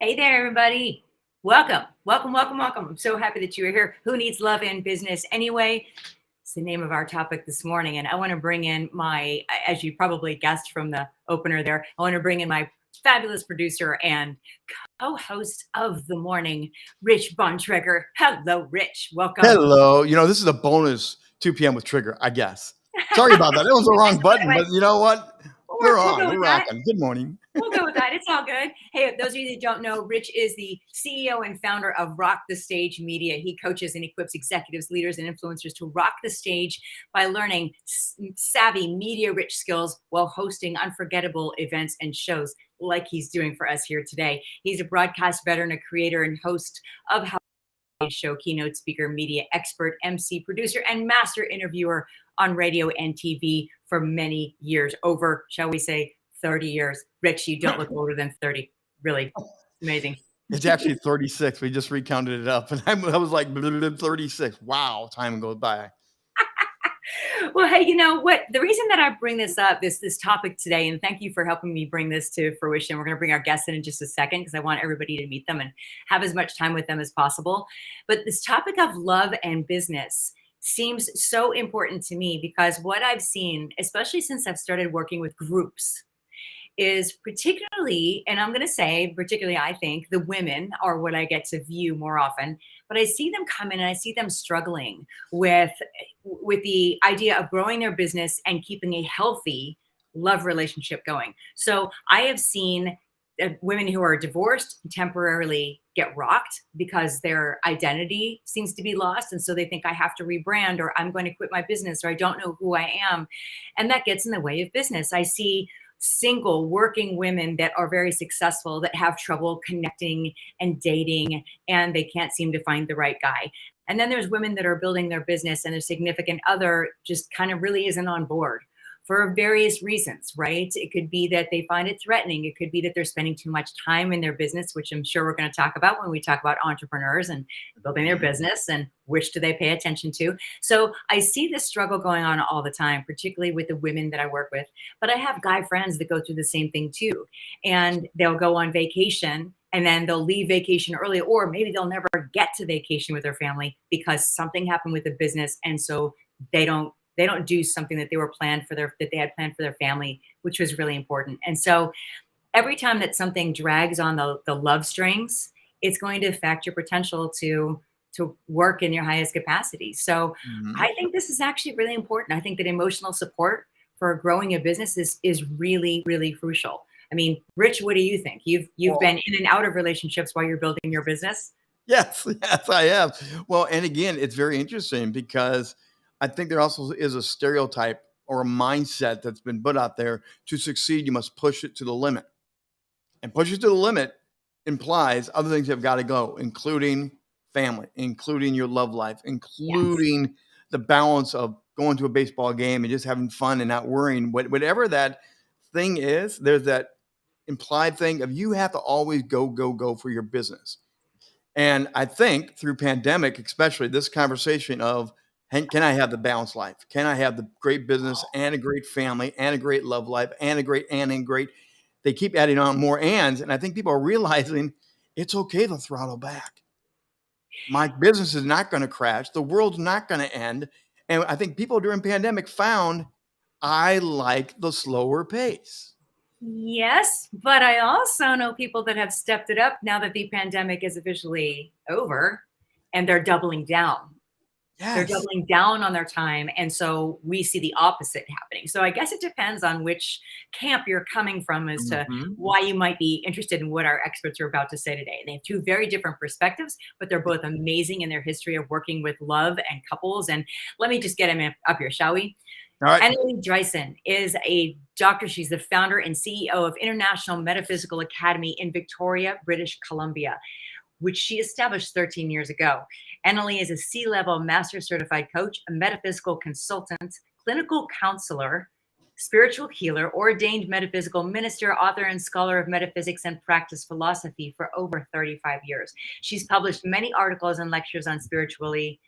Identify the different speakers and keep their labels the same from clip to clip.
Speaker 1: Hey there, everybody. Welcome, welcome, welcome, welcome. I'm so happy that you are here. Who needs love in business anyway? It's the name of our topic this morning. And I want to bring in my, as you probably guessed from the opener there, I want to bring in my fabulous producer and co-host of the morning, Rich Bontrager. Hello, Rich. Welcome.
Speaker 2: Hello. This is a bonus 2 p.m. with Trigger, I guess. Sorry about that. It was the wrong button, but you know what? We're
Speaker 1: We'll go
Speaker 2: on.
Speaker 1: with
Speaker 2: We're
Speaker 1: that.
Speaker 2: rocking. Good morning.
Speaker 1: We'll go with that. It's all good. Hey, those of you that don't know, Rich is the CEO and founder of Rock the Stage Media. He coaches and equips executives, leaders, and influencers to rock the stage by learning savvy, media-rich skills while hosting unforgettable events and shows like he's doing for us here today. He's a broadcast veteran, a creator, and host of show, keynote speaker, media expert, MC, producer, and master interviewer on radio and TV for many years, over, shall we say, 30 years. Rich, you don't look older than 30. Really amazing.
Speaker 2: It's actually 36. We just recounted it up, and I was like 36. Wow, time goes by.
Speaker 1: Well, hey, you know what? The reason that I bring this up, this topic today, and thank you for helping me bring this to fruition. We're going to bring our guests in just a second because I want everybody to meet them and have as much time with them as possible. But this topic of love and business seems so important to me because what I've seen, especially since I've started working with groups, is particularly, and I'm going to say particularly, I think the women are what I get to view more often, but I see them come in and I see them struggling with the idea of growing their business and keeping a healthy love relationship going. So I have seen women who are divorced temporarily get rocked because their identity seems to be lost. And so they think I have to rebrand, or I'm going to quit my business, or I don't know who I am. And that gets in the way of business. I see single working women that are very successful that have trouble connecting and dating, and they can't seem to find the right guy. And then there's women that are building their business and their significant other just kind of really isn't on board for various reasons, right? It could be that they find it threatening. It could be that they're spending too much time in their business, which I'm sure we're going to talk about when we talk about entrepreneurs and building their business and which do they pay attention to. So I see this struggle going on all the time, particularly with the women that I work with. But I have guy friends that go through the same thing too. And they'll go on vacation and then they'll leave vacation early, or maybe they'll never get to vacation with their family because something happened with the business. And so they don't do something that they had planned for their family, which was really important. And so every time that something drags on the love strings, it's going to affect your potential to work in your highest capacity. So I think this is actually really important. I think that emotional support for growing a business is really, really crucial. I mean, Rich, what do you think? You've been in and out of relationships while you're building your business.
Speaker 2: Yes, I have. Well, and again, it's very interesting because I think there also is a stereotype or a mindset that's been put out there. To succeed, you must push it to the limit. And push it to the limit implies other things have got to go, including family, including your love life, including the balance of going to a baseball game and just having fun and not worrying. Whatever that thing is, there's that implied thing of you have to always go for your business. And I think through pandemic, especially this conversation of, can I have the balanced life? Can I have the great business and a great family and a great love life and a great they keep adding on more ands. And I think people are realizing it's okay to throttle back. My business is not going to crash. The world's not going to end. And I think people during pandemic found I like the slower pace.
Speaker 1: Yes, but I also know people that have stepped it up now that the pandemic is officially over, and they're doubling down.
Speaker 2: Yes.
Speaker 1: They're doubling down on their time. And so we see the opposite happening. So I guess it depends on which camp you're coming from as to why you might be interested in what our experts are about to say today. They have two very different perspectives, but they're both amazing in their history of working with love and couples. And let me just get them up here, shall we?
Speaker 2: All right.
Speaker 1: Anneli Driessen is a doctor. She's the founder and CEO of International Metaphysical Academy in Victoria, British Columbia, which she established 13 years ago. Anneli is a C-level master certified coach, a metaphysical consultant, clinical counselor, spiritual healer, ordained metaphysical minister, author, and scholar of metaphysics and practice philosophy for over 35 years. She's published many articles and lectures on spiritually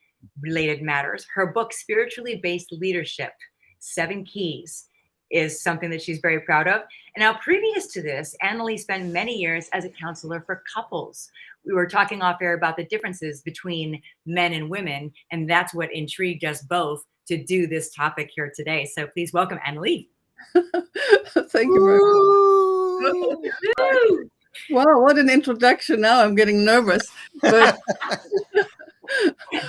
Speaker 1: related matters. Her book, Spiritually Based Leadership, 7 Keys, is something that she's very proud of. And now, previous to this, Anneli spent many years as a counselor for couples. We were talking off air about the differences between men and women, and that's what intrigued us both to do this topic here today. So please welcome Anneli.
Speaker 3: Thank you very much. Wow, what an introduction. Now I'm getting nervous. But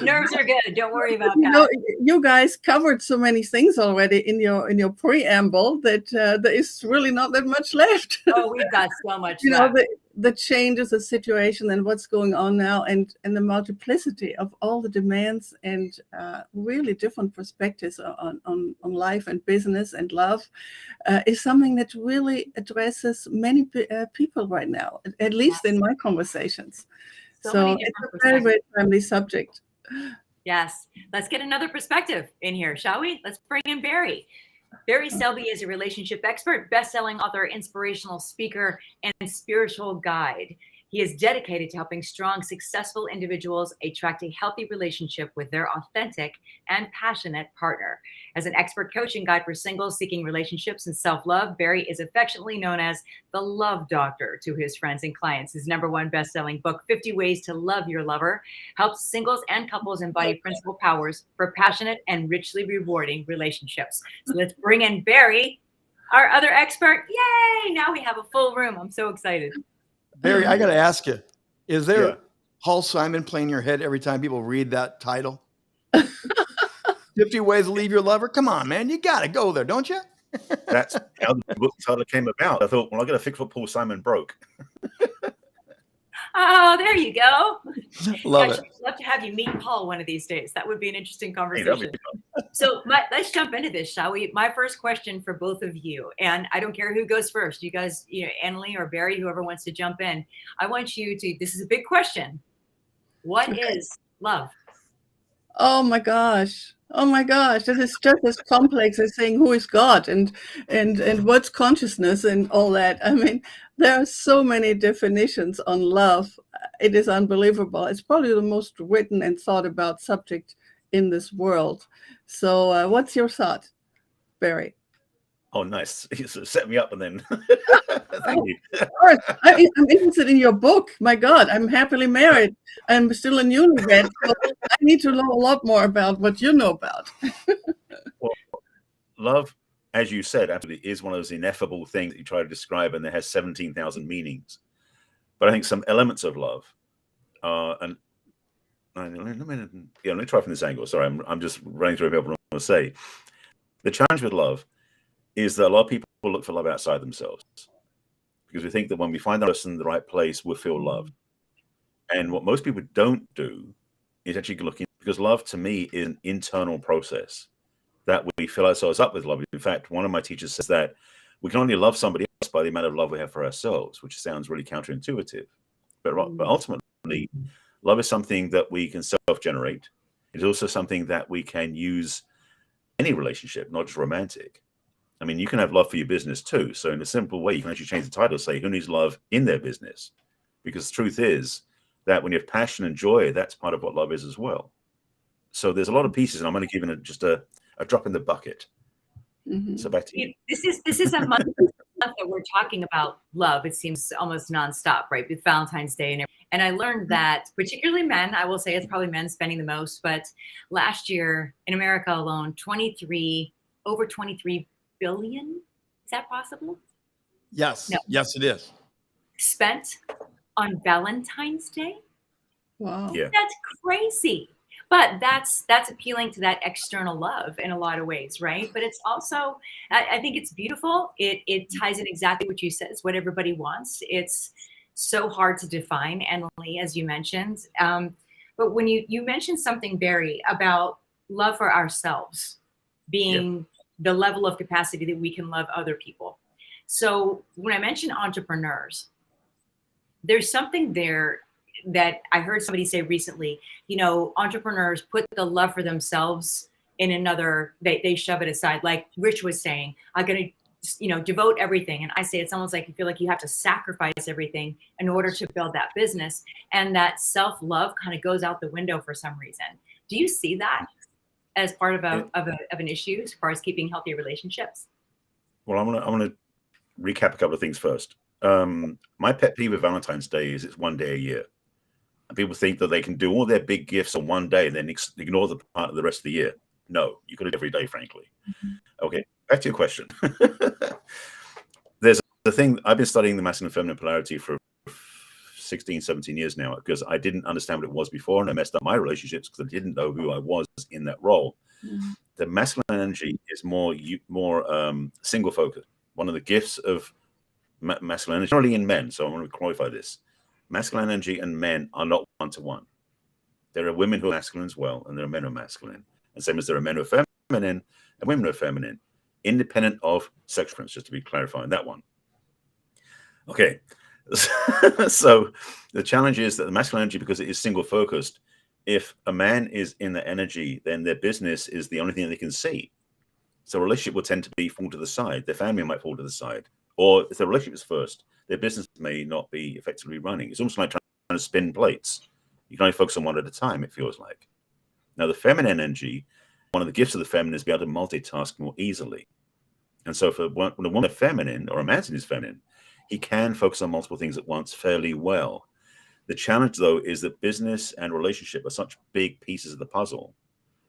Speaker 1: nerves are good. Don't worry about that.
Speaker 3: You guys covered so many things already in your preamble that there is really not that much left.
Speaker 1: Oh, we've got so much left.
Speaker 3: The changes, the situation, and what's going on now, and the multiplicity of all the demands and really different perspectives on life and business and love is something that really addresses many people right now, at least in my conversations. So it's a very, very timely subject.
Speaker 1: Yes. Let's get another perspective in here, shall we? Let's bring in Barry. Barry Selby is a relationship expert, best-selling author, inspirational speaker, and spiritual guide. He is dedicated to helping strong, successful individuals attract a healthy relationship with their authentic and passionate partner. As an expert coach and guide for singles seeking relationships and self-love, Barry is affectionately known as the Love Doctor to his friends and clients. His #1 best-selling book, 50 Ways to Love Your Lover, helps singles and couples embody principal powers for passionate and richly rewarding relationships. So let's bring in Barry, our other expert. Yay! Now we have a full room. I'm so excited.
Speaker 2: Barry, I got to ask you, is there Paul Simon playing in your head every time people read that title? 50 Ways to Leave Your Lover? Come on, man. You got to go there, don't you?
Speaker 4: That's how the book title came about. I thought, well, I got to fix what Paul Simon broke.
Speaker 1: Oh, there you go.
Speaker 2: Love it.
Speaker 1: I'd love to have you meet Paul one of these days. That would be an interesting conversation. So let's jump into this, shall we? My first question for both of you, and I don't care who goes first. You guys, Anneli or Barry, whoever wants to jump in. I want you to, this is a big question. What is love?
Speaker 3: Oh my gosh. This is just as complex as saying who is God and what's consciousness and all that. I mean, there are so many definitions on love. It is unbelievable. It's probably the most written and thought about subject in this world. So what's your thought, Barry?
Speaker 4: Oh, nice. You sort of set me up and then thank you.
Speaker 3: Of course. I'm interested in your book. My God, I'm happily married. I'm still a newlywed. So I need to know a lot more about what you know about.
Speaker 4: Well, love, as you said, absolutely is one of those ineffable things that you try to describe, and there has 17,000 meanings. But I think some elements of love and let me try from this angle. Sorry, I'm just running through what I want to say. The challenge with love is that a lot of people look for love outside themselves because we think that when we find the person in the right place, we'll feel loved. And what most people don't do is actually look in, because love to me is an internal process that we fill ourselves up with love. In fact, one of my teachers says that we can only love somebody else by the amount of love we have for ourselves, which sounds really counterintuitive. But ultimately, love is something that we can self-generate. It's also something that we can use any relationship, not just romantic. I mean, you can have love for your business too. So in a simple way, you can actually change the title, say, who needs love in their business? Because the truth is that when you have passion and joy, that's part of what love is as well. So there's a lot of pieces, and I'm only giving it just a drop in the bucket. Mm-hmm. So back to you.
Speaker 1: This is a month that we're talking about love. It seems almost nonstop, right? With Valentine's Day and I learned that particularly men, I will say it's probably men spending the most, but last year in America alone, over 23 billion. Is that possible?
Speaker 2: Yes.
Speaker 1: No.
Speaker 2: Yes, it is.
Speaker 1: Spent on Valentine's Day.
Speaker 3: Wow.
Speaker 4: Yeah.
Speaker 1: That's crazy. But that's appealing to that external love in a lot of ways, right? But it's also, I think it's beautiful. It ties in exactly what you said. It's what everybody wants. It's so hard to define, Anneli, as you mentioned. But when you mentioned something, Barry, about love for ourselves being the level of capacity that we can love other people. So when I mention entrepreneurs, there's something there that I heard somebody say recently, entrepreneurs put the love for themselves in another, they shove it aside. Like Rich was saying, I'm going to, devote everything. And I say, it's almost like you feel like you have to sacrifice everything in order to build that business. And that self-love kind of goes out the window for some reason. Do you see that as part of an issue as far as keeping healthy relationships?
Speaker 4: Well, I'm gonna recap a couple of things first. My pet peeve with Valentine's Day is it's one day a year. And people think that they can do all their big gifts on one day and then ignore the part of the rest of the year. No, you got to do it every day, frankly. Okay, back to your question. There's the thing, I've been studying the masculine and feminine polarity for 16, 17 years now, because I didn't understand what it was before, and I messed up my relationships because I didn't know who I was in that role. The masculine energy is more single focused. One of the gifts of masculine energy, generally in men, so I want to clarify this. Masculine energy and men are not one-to-one. There are women who are masculine as well, and there are men who are masculine. And same as there are men who are feminine and women who are feminine, independent of sex preference, just to be clarifying that one. Okay, so the challenge is that the masculine energy, because it is single-focused, if a man is in the energy, then their business is the only thing they can see. So a relationship will tend to fall to the side. Their family might fall to the side. Or if the relationship is first, their business may not be effectively running. It's almost like trying to spin plates. You can only focus on one at a time, it feels like. Now, the feminine energy, one of the gifts of the feminine is to be able to multitask more easily. And so when a woman is feminine, or a man is feminine, he can focus on multiple things at once fairly well. The challenge, though, is that business and relationship are such big pieces of the puzzle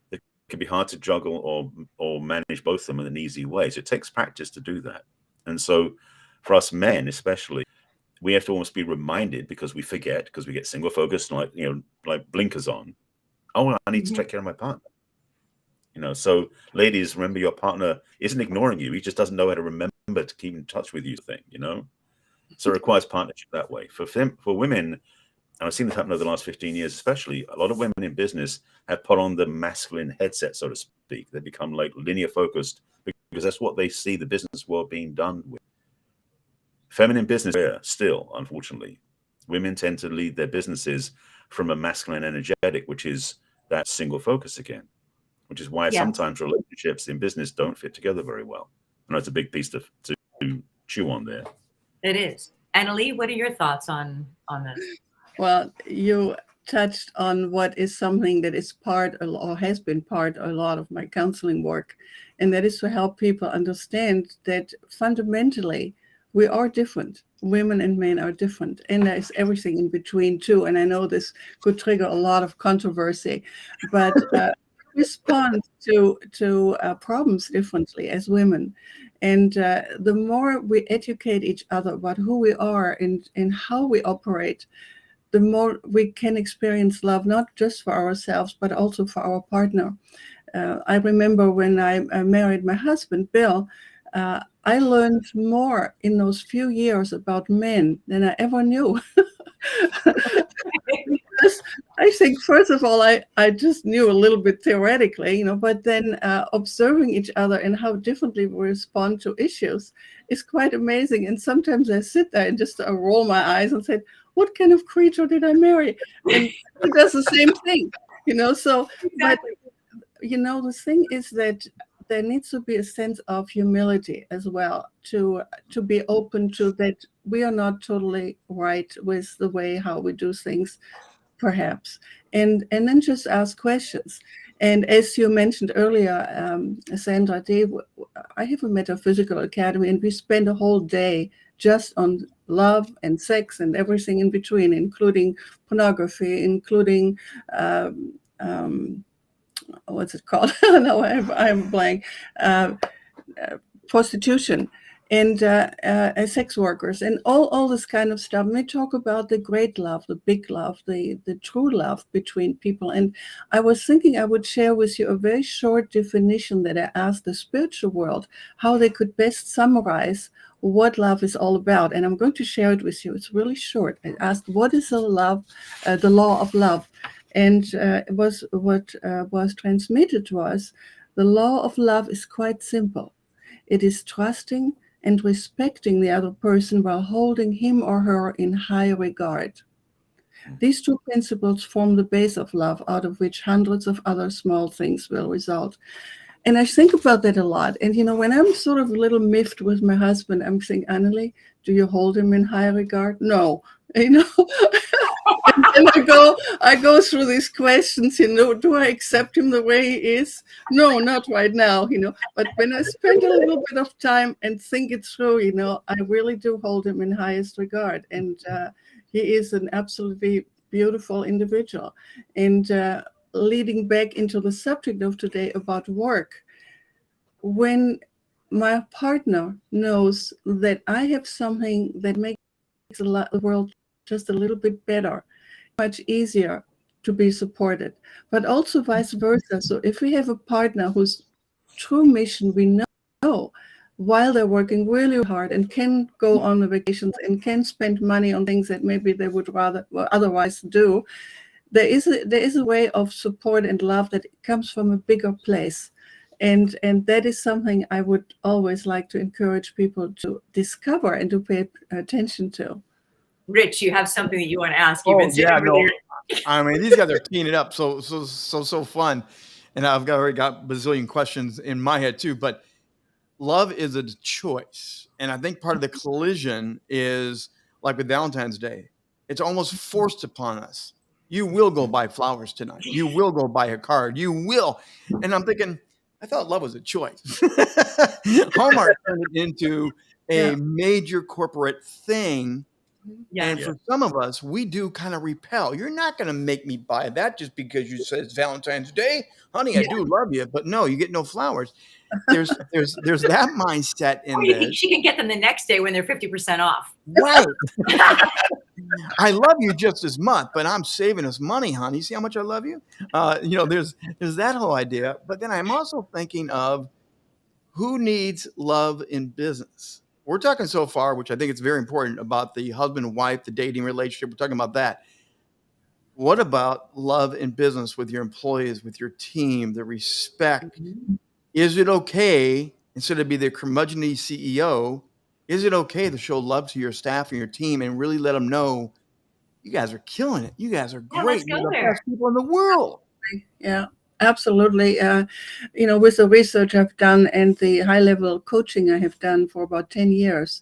Speaker 4: that it can be hard to juggle or manage both of them in an easy way. So it takes practice to do that. And so for us men, especially, we have to almost be reminded, because we forget, because we get single focused, like blinkers on. Oh, I need to take care of my partner. So ladies, remember, your partner isn't ignoring you. He just doesn't know how to remember to keep in touch with you. So it requires partnership that way. For women, and I've seen this happen over the last 15 years, especially, a lot of women in business have put on the masculine headset, so to speak. They become like linear focused, because that's what they see the business world being done with. Feminine business, still, unfortunately, women tend to lead their businesses from a masculine energetic, which is that single focus again, which is why sometimes relationships in business don't fit together very well. And that's a big piece to chew on there.
Speaker 1: It is. Anneli, what are your thoughts on this?
Speaker 3: Well, you touched on what is something that is part or has been part a lot of my counseling work, and that is to help people understand that fundamentally we are different. Women and men are different, and there is everything in between too. And I know this could trigger a lot of controversy, but respond to problems differently as women. And the more we educate each other about who we are and how we operate, the more we can experience love, not just for ourselves, but also for our partner. I remember when I married my husband, Bill, I learned more in those few years about men than I ever knew. Because I think, first of all, I just knew a little bit theoretically, but then observing each other and how differently we respond to issues is quite amazing. And sometimes I sit there and just roll my eyes and say, what kind of creature did I marry? And he does the same thing, so, exactly. But, the thing is that there needs to be a sense of humility as well, to be open to that we are not totally right with the way how we do things, perhaps, and then just ask questions. And as you mentioned earlier, Sandra Dee, I have a metaphysical academy, and we spend a whole day just on love and sex and everything in between, including pornography, including what's it called? No, I'm blank. Prostitution and sex workers and all this kind of stuff. And we talk about the great love, the big love, the true love between people. And I was thinking I would share with you a very short definition that I asked the spiritual world how they could best summarize what love is all about. And I'm going to share it with you. It's really short. I asked, what is the law of love? And what was transmitted to us, the law of love is quite simple. It is trusting and respecting the other person while holding him or her in high regard. These two principles form the base of love, out of which hundreds of other small things will result. And I think about that a lot. And, when I'm sort of a little miffed with my husband, I'm saying, Anneli, do you hold him in high regard? No, And I go through these questions, do I accept him the way he is? No, not right now, But when I spend a little bit of time and think it through, I really do hold him in highest regard. And he is an absolutely beautiful individual. And leading back into the subject of today about work, when my partner knows that I have something that makes the world just a little bit better, much easier to be supported, but also vice versa. So if we have a partner whose true mission we know while they're working really hard and can go on the vacations and can spend money on things that maybe they would rather otherwise do, there is a way of support and love that comes from a bigger place. And that is something I would always like to encourage people to discover and to pay attention to.
Speaker 1: Rich, you have something that you want to ask.
Speaker 2: Oh, yeah, no. I mean, these guys are teeing it up so fun. And I've already got a bazillion questions in my head too, but love is a choice. And I think part of the collision is like with Valentine's Day, it's almost forced upon us. You will go buy flowers tonight. You will go buy a card. You will. And I'm thinking, I thought love was a choice. Hallmark turned it into a major corporate thing. Yeah. And for some of us, we do kind of repel. You're not going to make me buy that just because you said it's Valentine's Day. Honey, I do love you, but no, you get no flowers. There's that mindset in
Speaker 1: you think she can get them the next day when they're 50% off.
Speaker 2: Right. I love you just as much, but I'm saving us money, honey. See how much I love you? There's that whole idea. But then I'm also thinking of who needs love in business. We're talking so far, which I think it's very important, about the husband and wife, the dating relationship. We're talking about that. What about love in business with your employees, with your team, the respect? Mm-hmm. Is it okay, instead of be the curmudgeon-y CEO, is it okay to show love to your staff and your team and really let them know you guys are killing it? You guys are great. You're the best people in the world.
Speaker 3: Yeah. Absolutely. With the research I've done and the high-level coaching I have done for about 10 years,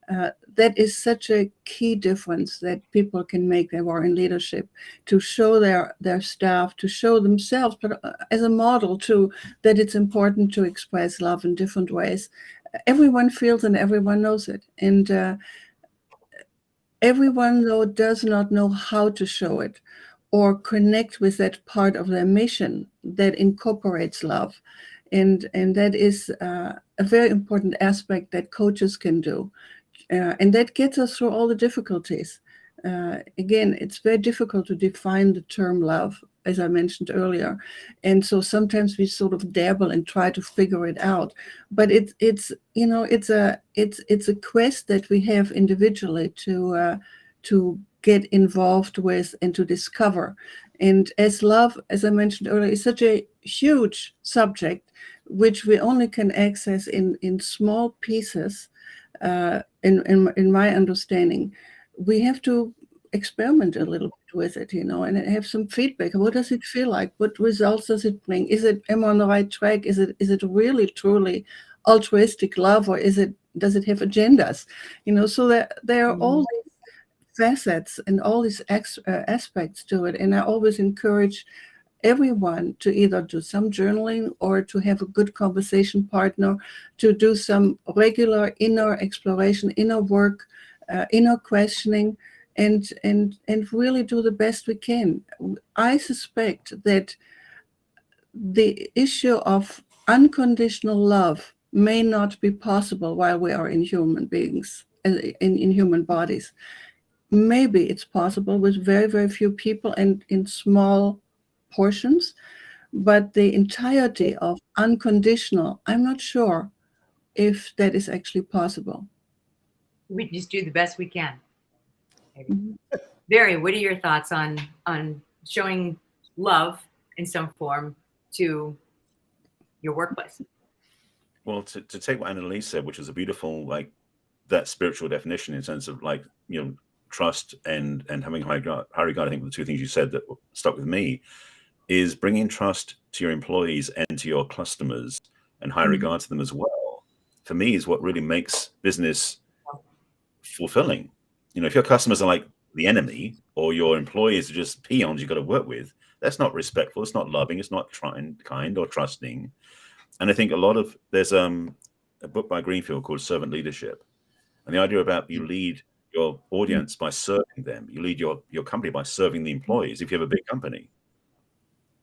Speaker 3: that is such a key difference that people can make that are in leadership, to show their staff, to show themselves, but as a model too, that it's important to express love in different ways. Everyone feels and everyone knows it. And everyone, though, does not know how to show it or connect with that part of their mission that incorporates love. And that is a very important aspect that coaches can do. And that gets us through all the difficulties. Again, it's very difficult to define the term love, as I mentioned earlier. And so sometimes we sort of dabble and try to figure it out. But it's a quest that we have individually to get involved with and to discover. And as love, as I mentioned earlier, is such a huge subject, which we only can access in small pieces, in my understanding, we have to experiment a little bit with it, and have some feedback. What does it feel like? What results does it bring? Am I on the right track? Is it really truly altruistic love, or does it have agendas? So that there are all these facets and all these aspects to it. And I always encourage everyone to either do some journaling or to have a good conversation partner, to do some regular inner exploration, inner work, inner questioning, and really do the best we can. I suspect that the issue of unconditional love may not be possible while we are in human beings, in human bodies. Maybe it's possible with very, very few people and in small portions, but the entirety of unconditional, I'm not sure if that is actually possible.
Speaker 1: We just do the best we can. Mm-hmm. Barry, what are your thoughts on showing love in some form to your workplace?
Speaker 4: Well, to take what Anneli said, which is a beautiful, that spiritual definition in terms of trust and having high regard. I think the two things you said that stuck with me is bringing trust to your employees and to your customers, and high regard to them as well. For me, is what really makes business fulfilling. If your customers are like, the enemy, or your employees are just peons you've got to work with, that's not respectful. It's not loving. It's not kind or trusting. And I think there's a book by Greenfield called Servant Leadership. And the idea about you lead your audience by serving them. You lead your company by serving the employees. If you have a big company,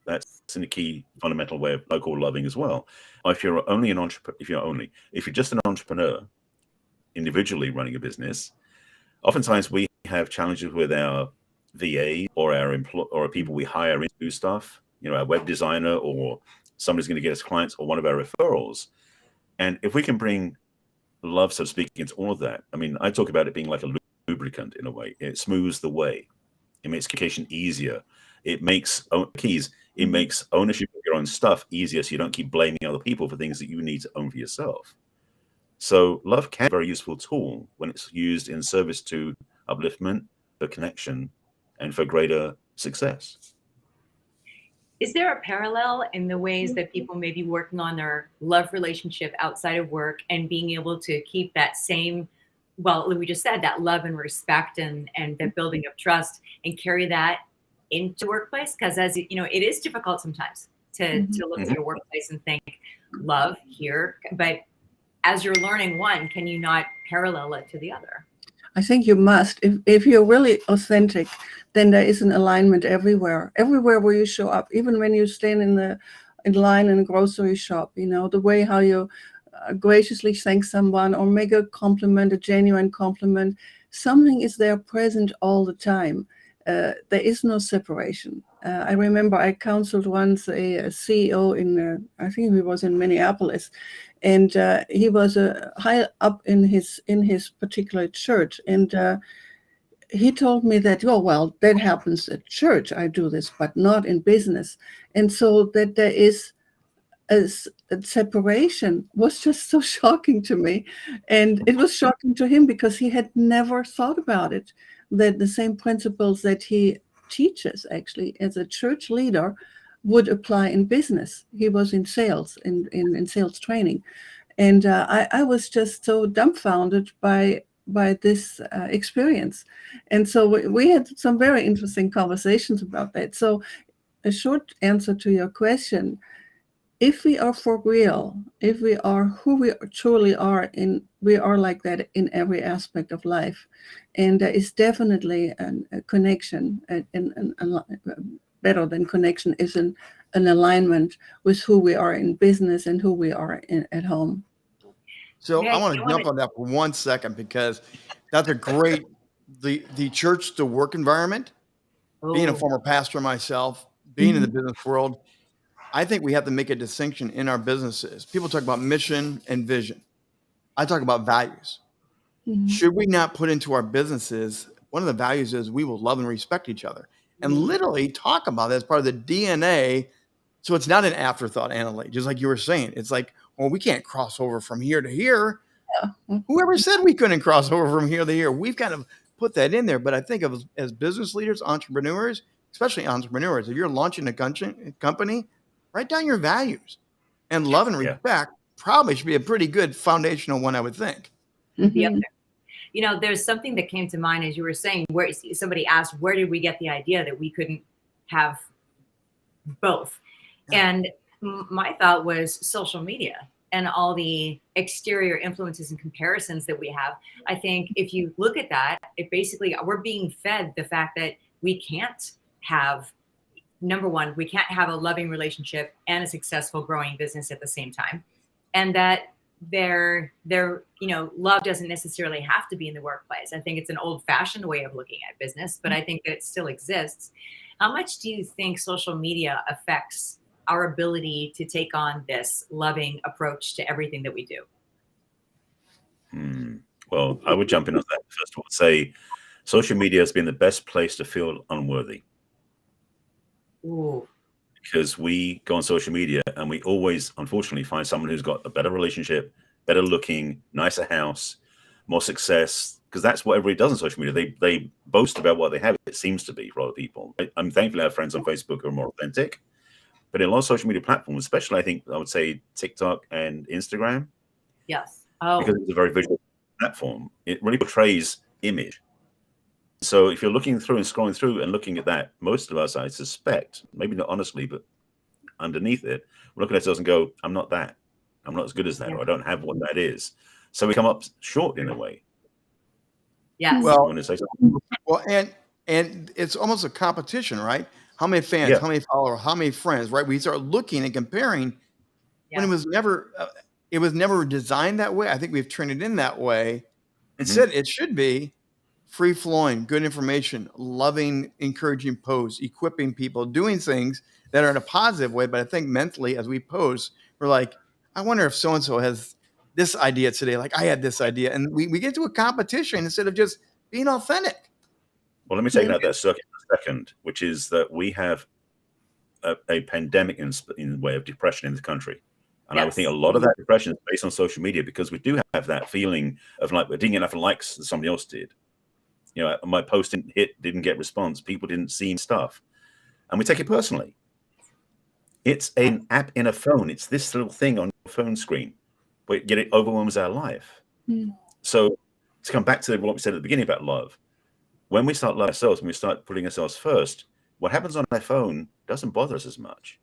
Speaker 4: that's a key fundamental way of local loving as well. If you're just an entrepreneur individually running a business, oftentimes we have challenges with our VA or or people we hire in to do stuff, our web designer, or somebody's going to get us clients, or one of our referrals. And if we can bring love, so to speak, into all of that, I mean, I talk about it being like a lubricant in a way. It smooths the way. It makes communication easier. It makes ownership of your own stuff easier, so you don't keep blaming other people for things that you need to own for yourself. So love can be a very useful tool when it's used in service to upliftment, for connection, and for greater success.
Speaker 1: Is there a parallel in the ways that people may be working on their love relationship outside of work and being able to keep that same, well, we just said that love and respect and the building of trust, and carry that into workplace? Because as you know, it is difficult sometimes to look at your workplace and think love here, but as you're learning one, can you not parallel it to the other?
Speaker 3: I think you must. If you're really authentic, then there is an alignment everywhere where you show up, even when you stand in line in a grocery shop, the way how you graciously thank someone or make a compliment, a genuine compliment, something is there present all the time. There is no separation. I remember I counseled once a CEO I think he was in Minneapolis, and he was high up in his particular church, and he told me that, well, that happens at church. I do this, but not in business. And so that there is a separation was just so shocking to me. And it was shocking to him because he had never thought about it, that the same principles that he teaches actually as a church leader would apply in business. He was in sales, in sales training. And I was just so dumbfounded by this experience. And so we had some very interesting conversations about that. So a short answer to your question, if we are for real, if we are who we truly are, we are like that in every aspect of life. And there is definitely a connection, better than connection is an alignment with who we are in business and who we are at home.
Speaker 2: So I want to jump on that for 1 second, because that's a great, the church to work environment, being a former pastor myself, being in the business world, I think we have to make a distinction in our businesses. People talk about mission and vision. I talk about values. Should we not put into our businesses, one of the values is we will love and respect each other, and literally talk about that as part of the DNA. So it's not an afterthought, Anneli, just like you were saying. It's like, well, we can't cross over from here to here. Yeah. Whoever said we couldn't cross over from here to here? We've kind of put that in there. But I think of as business leaders, entrepreneurs, especially entrepreneurs, if you're launching a company, write down your values, and love and respect probably should be a pretty good foundational one, I would think.
Speaker 1: Yep. There's something that came to mind as you were saying, where somebody asked, where did we get the idea that we couldn't have both? And my thought was social media and all the exterior influences and comparisons that we have. I think if you look at that, it basically, we're being fed the fact that we can't have, number one, we can't have a loving relationship and a successful growing business at the same time. And that love doesn't necessarily have to be in the workplace. I think it's an old-fashioned way of looking at business, but I think that it still exists. How much do you think social media affects our ability to take on this loving approach to everything that we do?
Speaker 4: Well, I would jump in on that. First of all, say social media has been the best place to feel unworthy.
Speaker 1: Ooh.
Speaker 4: Because we go on social media and we always, unfortunately, find someone who's got a better relationship, better looking, nicer house, more success, because that's what everybody does on social media. They boast about what they have, it seems to be, for other people. I'm thankful I have friends on Facebook who are more authentic. But in a lot of social media platforms, especially I would say TikTok and Instagram.
Speaker 1: Yes. Oh.
Speaker 4: Because it's a very visual platform. It really portrays image. So if you're looking through and scrolling through and looking at that, most of us, I suspect, maybe not honestly, but underneath it, we look at ourselves and go, I'm not that. I'm not as good as that, or I don't have what that is. So we come up short in a way.
Speaker 1: Yes.
Speaker 2: Well,
Speaker 4: You want to say something?
Speaker 2: Well, and it's almost a competition, right? How many fans,
Speaker 4: Yeah.
Speaker 2: how many followers, how many friends, right? We start looking and comparing when it was never designed that way. I think we've turned it in that way. Instead, it should be free flowing, good information, loving, encouraging posts, equipping people, doing things that are in a positive way. But I think mentally, as we post, we're like, I wonder if so-and-so has this idea today. Like I had this idea. And we get to a competition instead of just being authentic.
Speaker 4: Well, let me take out that circuit for a second, which is that we have a pandemic in the way of depression in this country. And I would think a lot of that depression is based on social media, because we do have that feeling of like we didn't get enough likes that somebody else did. You know, my post didn't hit, didn't get response, people didn't see stuff. And we take it personally. It's an app in a phone. It's this little thing on your phone screen, but yet it overwhelms our life. So to come back to what we said at the beginning about love, when we start loving ourselves, when we start putting ourselves first, what happens on our phone doesn't bother us as much.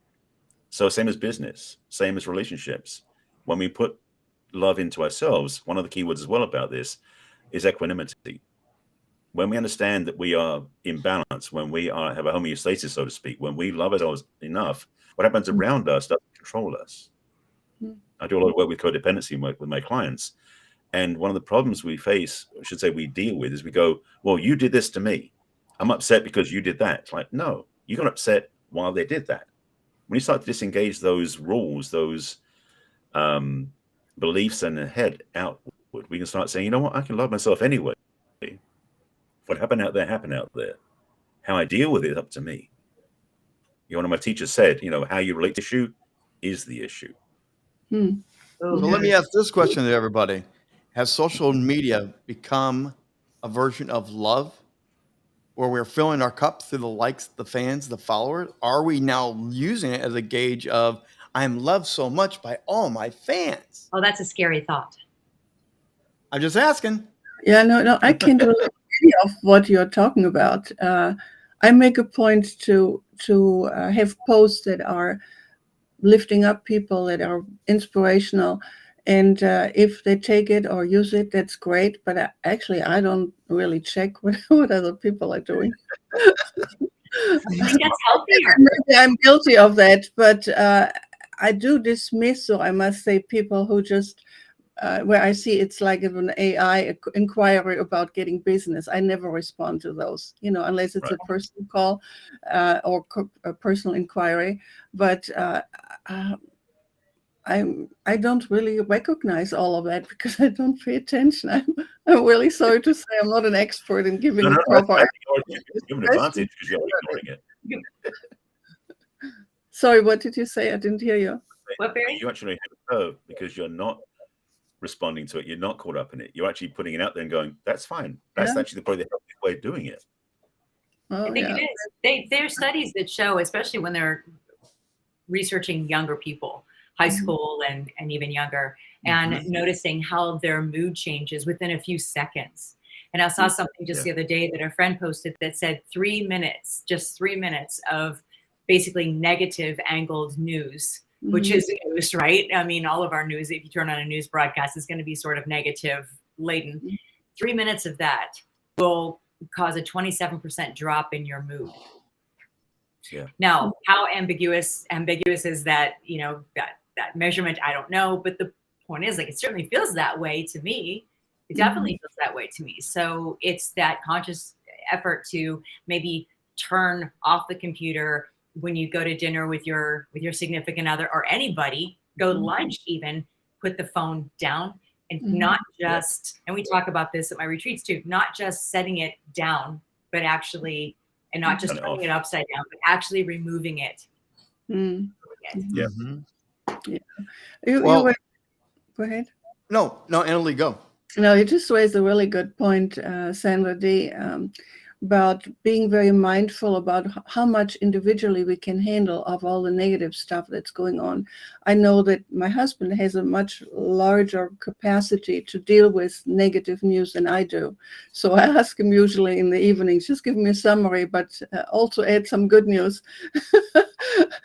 Speaker 4: So same as business, same as relationships. When we put love into ourselves, one of the key words as well about this is equanimity. When we understand that we are in balance, when we have a homeostasis, so to speak, when we love ourselves enough, what happens around us doesn't control us. I do a lot of work with codependency with my clients. And one of the problems we face, I should say we deal with, is we go, well, you did this to me. I'm upset because you did that. It's like, no, you got upset while they did that. When you start to disengage those rules, those beliefs and head outward, we can start saying, you know what, I can love myself anyway. What happened out there, happened out there. How I deal with it, up to me. You know, one of my teachers said, you know, how you relate to the issue is the issue.
Speaker 2: So let me ask this question to everybody. Has social media become a version of love where we're filling our cup through the likes, the fans, the followers? Are we now using it as a gauge of I'm loved so much by all my fans?
Speaker 1: Oh, that's a scary thought.
Speaker 2: I'm just asking.
Speaker 3: Yeah, no, I can't relate any of what you're talking about. I make a point to have posts that are lifting up people, that are inspirational. And if they take it or use it, that's great. But I don't really check what other people are doing.
Speaker 1: That's healthier.
Speaker 3: Maybe I'm guilty of that, but I do dismiss, so I must say, people who just where I see it's like an AI inquiry about getting business. I never respond to those, unless it's a personal call or a personal inquiry. But I don't really recognize all of that because I don't pay attention. I'm really sorry to say I'm not an expert in giving proper.
Speaker 4: You're an advantage because you're ignoring it.
Speaker 3: Sorry, what did you say? I didn't hear you.
Speaker 1: What, Barry?
Speaker 4: You actually have a curve because you're not responding to it. You're not caught up in it. You're actually putting it out there and going, that's fine. That's actually probably the healthiest way of doing it.
Speaker 3: Oh,
Speaker 1: I think it is. There are studies that show, especially when they're researching younger people, high school and even younger, and noticing how their mood changes within a few seconds. And I saw something just the other day that a friend posted that said 3 minutes, just 3 minutes of basically negative angled news, which is news, right? I mean, all of our news, if you turn on a news broadcast, is going to be sort of negative laden. 3 minutes of that will cause a 27% drop in your mood.
Speaker 4: Yeah.
Speaker 1: Now, how ambiguous is that, that measurement? I don't know. But the point is, like, it certainly feels that way to me. It definitely feels that way to me. So it's that conscious effort to maybe turn off the computer when you go to dinner with your significant other or anybody, go to lunch even, put the phone down and not just, and we talk about this at my retreats too, not just setting it down, but actually, and not just turning it upside down, but actually removing it.
Speaker 4: Yeah.
Speaker 3: Go ahead.
Speaker 2: No, Anneli, go.
Speaker 3: No, you just raised a really good point, Sandra Dee. about being very mindful about how much individually we can handle of all the negative stuff that's going on. I know that my husband has a much larger capacity to deal with negative news than I do. So I ask him usually in the evenings, just give me a summary, but also add some good news.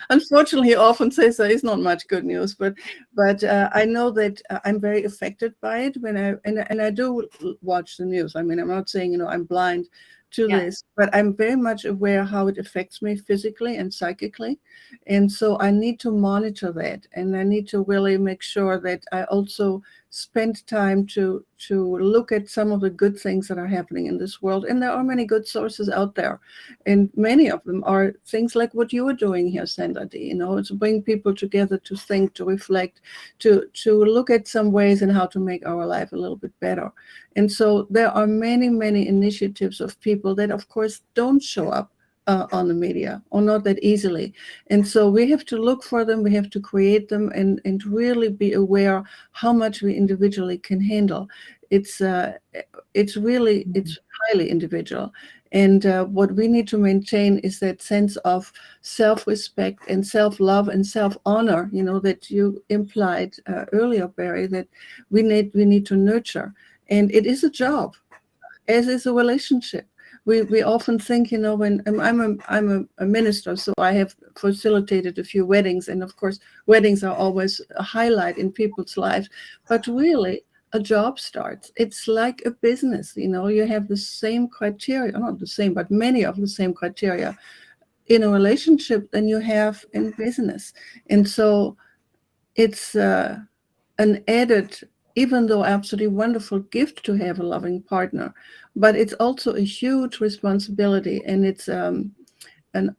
Speaker 3: Unfortunately, he often says there is not much good news, but I know that I'm very affected by it when I do watch the news. I mean, I'm not saying, I'm blind to this, but I'm very much aware how it affects me physically and psychically. And so I need to monitor that. And I need to really make sure that I also spend time to look at some of the good things that are happening in this world. And there are many good sources out there. And many of them are things like what you are doing here, Sandra Dee, to bring people together, to think, to reflect, to look at some ways in how to make our life a little bit better. And so there are many, many initiatives of people that, of course, don't show up on the media, or not that easily. And so we have to look for them, we have to create them, and really be aware how much we individually can handle. It's highly individual. And what we need to maintain is that sense of self-respect and self-love and self-honor, that you implied earlier, Barry, that we need to nurture. And it is a job, as is a relationship. We often think, when I'm a minister, so I have facilitated a few weddings, and of course, weddings are always a highlight in people's lives. But really, a job starts. It's like a business. You have the same criteria, not the same, but many of the same criteria in a relationship than you have in business. And so it's an added, even though absolutely wonderful gift to have a loving partner, but it's also a huge responsibility, and it's an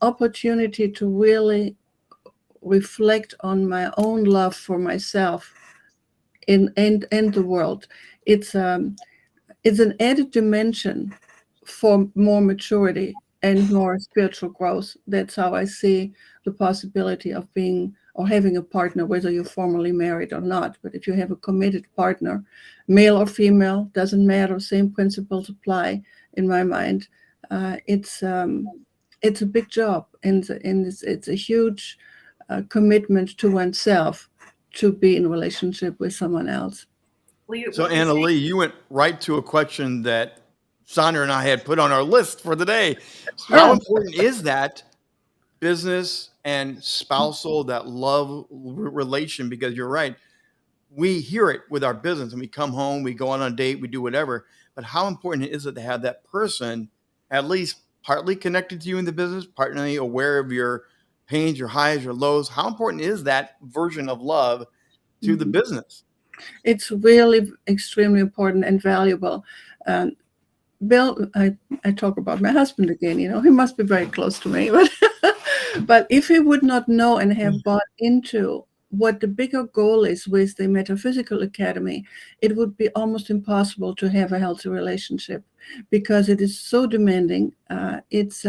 Speaker 3: opportunity to really reflect on my own love for myself and the world. It's an added dimension for more maturity and more spiritual growth. That's how I see the possibility of being or having a partner, whether you're formally married or not. But if you have a committed partner, male or female, doesn't matter, same principles apply in my mind. It's a big job, and it's a huge commitment to oneself to be in a relationship with someone else.
Speaker 2: So Anneli, you went right to a question that Sandra and I had put on our list for the day. How important is that business and spousal, that love relation? Because you're right, we hear it with our business, and we come home, we go on a date, we do whatever. But how important is it to have that person at least partly connected to you in the business, partly aware of your pains, your highs, your lows? How important is that version of love to the business?
Speaker 3: It's really extremely important and valuable. Bill, I talk about my husband again, he must be very close to me, but if he would not know and have bought into what the bigger goal is with the Metaphysical Academy, it would be almost impossible to have a healthy relationship, because it is so demanding. It's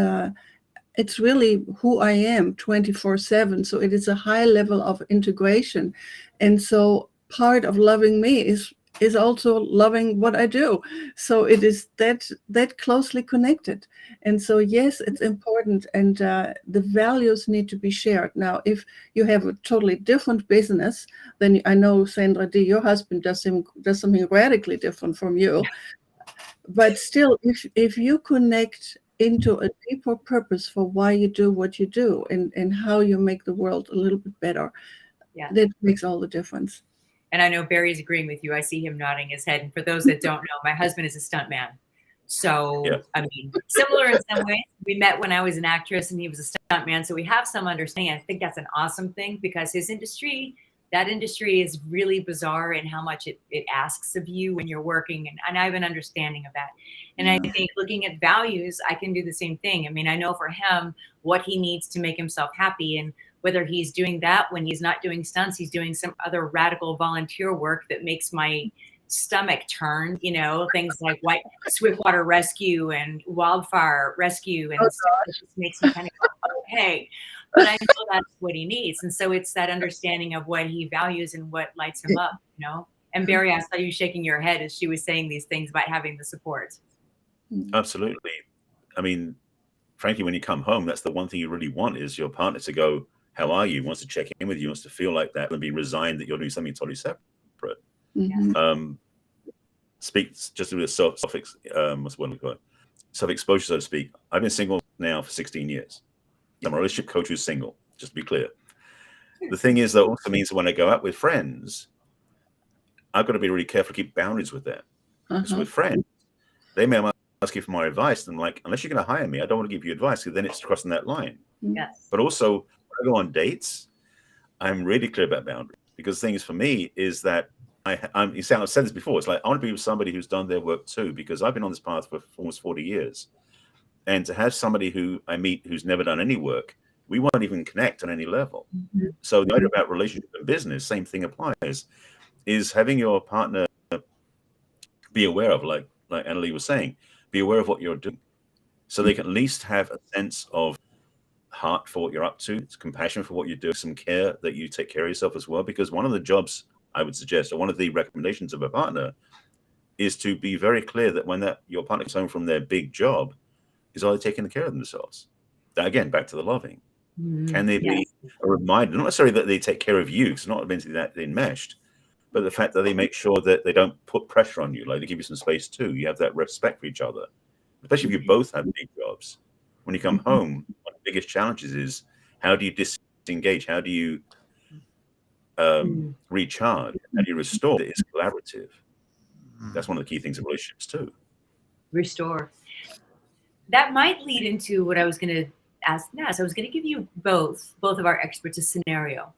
Speaker 3: really who I am 24/7. So it is a high level of integration. And so part of loving me is also loving what I do. So it is that closely connected. And so, yes, it's important. And the values need to be shared. Now, if you have a totally different business, then I know, Sandra Dee, your husband does something radically different from you. But still, if you connect into a deeper purpose for why you do what you do, and how you make the world a little bit better, that makes all the difference.
Speaker 1: And I know Barry's agreeing with you. I see him nodding his head. And for those that don't know, my husband is a stuntman. So, I mean, similar in some ways. We met when I was an actress and he was a stuntman. So we have some understanding. I think that's an awesome thing, because that industry is really bizarre in how much it asks of you when you're working. And I have an understanding of that. And I think looking at values, I can do the same thing. I mean, I know for him what he needs to make himself happy, and whether he's doing that when he's not doing stunts, he's doing some other radical volunteer work that makes my stomach turn, things like Swiftwater rescue and wildfire rescue, and stuff that just makes me kind of go, okay. But I know that's what he needs. And so it's that understanding of what he values and what lights him up, And Barry, I saw you shaking your head as she was saying these things about having the support.
Speaker 4: Absolutely. I mean, frankly, when you come home, that's the one thing you really want is your partner to go, how are you? Wants to check in with you, wants to feel like that and be resigned that you're doing something totally separate.
Speaker 3: Mhm.
Speaker 4: Speak just with self-exposure, so to speak. I've been single now for 16 years. I'm a relationship coach who's single, just to be clear. The thing is, that also means that when I go out with friends, I've got to be really careful to keep boundaries with that. Because with friends, they may ask you for my advice, and like, unless you're going to hire me, I don't want to give you advice, because then it's crossing that line.
Speaker 1: Yes.
Speaker 4: But also, when I go on dates, I'm really clear about boundaries, because the thing is, for me, is that I've said this before. It's like I want to be with somebody who's done their work too, because I've been on this path for almost 40 years, and to have somebody who I meet who's never done any work, we won't even connect on any level. So the idea about relationship and business, same thing applies, is having your partner be aware of, like Anneli was saying, be aware of what you're doing, so they can at least have a sense of heart for what you're up to, compassion for what you do, some care that you take care of yourself as well. Because one of the jobs I would suggest, or one of the recommendations of a partner, is to be very clear that when your partner comes home from their big job, is are they taking care of themselves? That, again, back to the loving. Can they be a reminder, not necessarily that they take care of you, because it's not meant to be that enmeshed, but the fact that they make sure that they don't put pressure on you, like they give you some space too. You have that respect for each other, especially if you both have big jobs. When you come home, one of the biggest challenges is, how do you disengage? How do you recharge? How do you restore? It's collaborative. That's one of the key things in relationships too.
Speaker 1: Restore. That might lead into what I was going to ask Ness. I was going to give you both of our experts a scenario.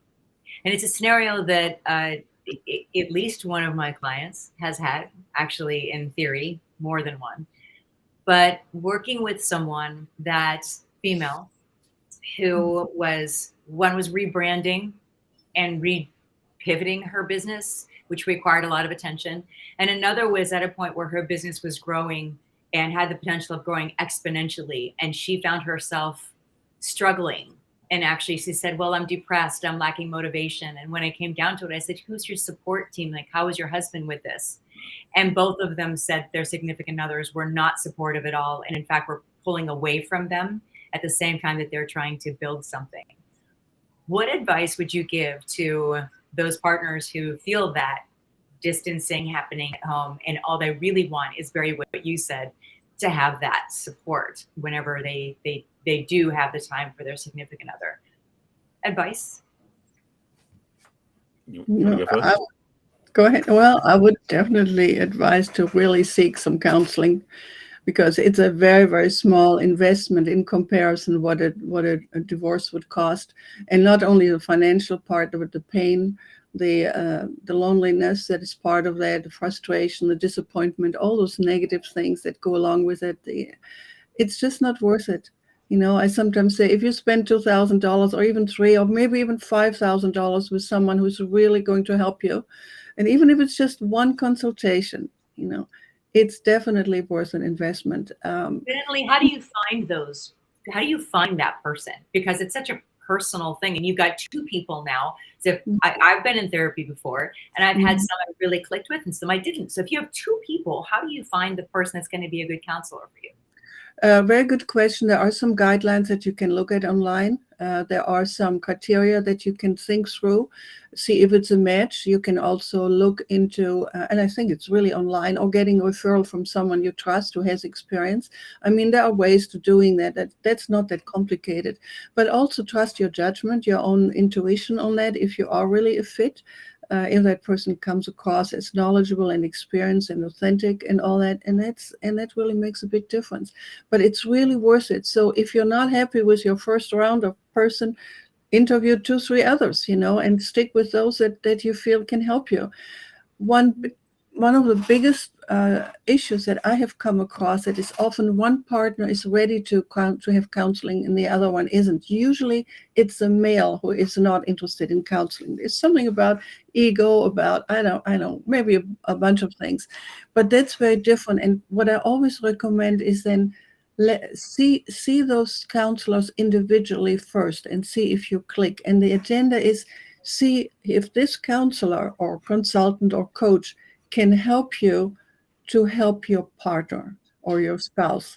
Speaker 1: And it's a scenario that at least one of my clients has had, actually, in theory, more than one. But working with someone that's female, who was rebranding and pivoting her business, which required a lot of attention. And another was at a point where her business was growing and had the potential of growing exponentially. And she found herself struggling. And actually she said, well, I'm depressed, I'm lacking motivation. And when I came down to it, I said, who's your support team? Like, how is your husband with this? And both of them said their significant others were not supportive at all. And in fact, were pulling away from them at the same time that they're trying to build something. What advice would you give to those partners who feel that distancing happening at home and all they really want is very what you said, to have that support whenever they do have the time for their significant other? Advice?
Speaker 4: You want to go first?
Speaker 3: Go ahead. Well, I would definitely advise to really seek some counseling, because it's a very, very small investment in comparison what a divorce would cost. And not only the financial part of it, the pain, the loneliness that is part of that, the frustration, the disappointment, all those negative things that go along with it. It's just not worth it. You know, I sometimes say, if you spend $2,000 or even $3,000 or maybe even $5,000 with someone who's really going to help you, and even if it's just one consultation, you know, it's definitely worth an investment.
Speaker 1: Anneli, how do you find those? How do you find that person? Because it's such a personal thing, and you've got two people now. So I've been in therapy before, and I've had some I really clicked with and some I didn't. So if you have two people, how do you find the person that's going to be a good counselor for you?
Speaker 3: Very good question. There are some guidelines that you can look at online. There are some criteria that you can think through, see if it's a match. You can also look into, and I think it's really online, or getting a referral from someone you trust who has experience. I mean, there are ways to doing that. That's not that complicated. But also trust your judgment, your own intuition on that, if you are really a fit. If that person comes across as knowledgeable and experienced and authentic and all that, and that really makes a big difference. But it's really worth it. So if you're not happy with your first round of person, interview 2-3 others, you know, and stick with those that you feel can help you. One of the biggest issues that I have come across, that is often one partner is ready to have counseling and the other one isn't. Usually it's a male who is not interested in counseling. There's something about ego, about, I don't, maybe a bunch of things, but that's very different. And what I always recommend is then see those counselors individually first and see if you click. And the agenda is, see if this counselor or consultant or coach can help you to help your partner or your spouse.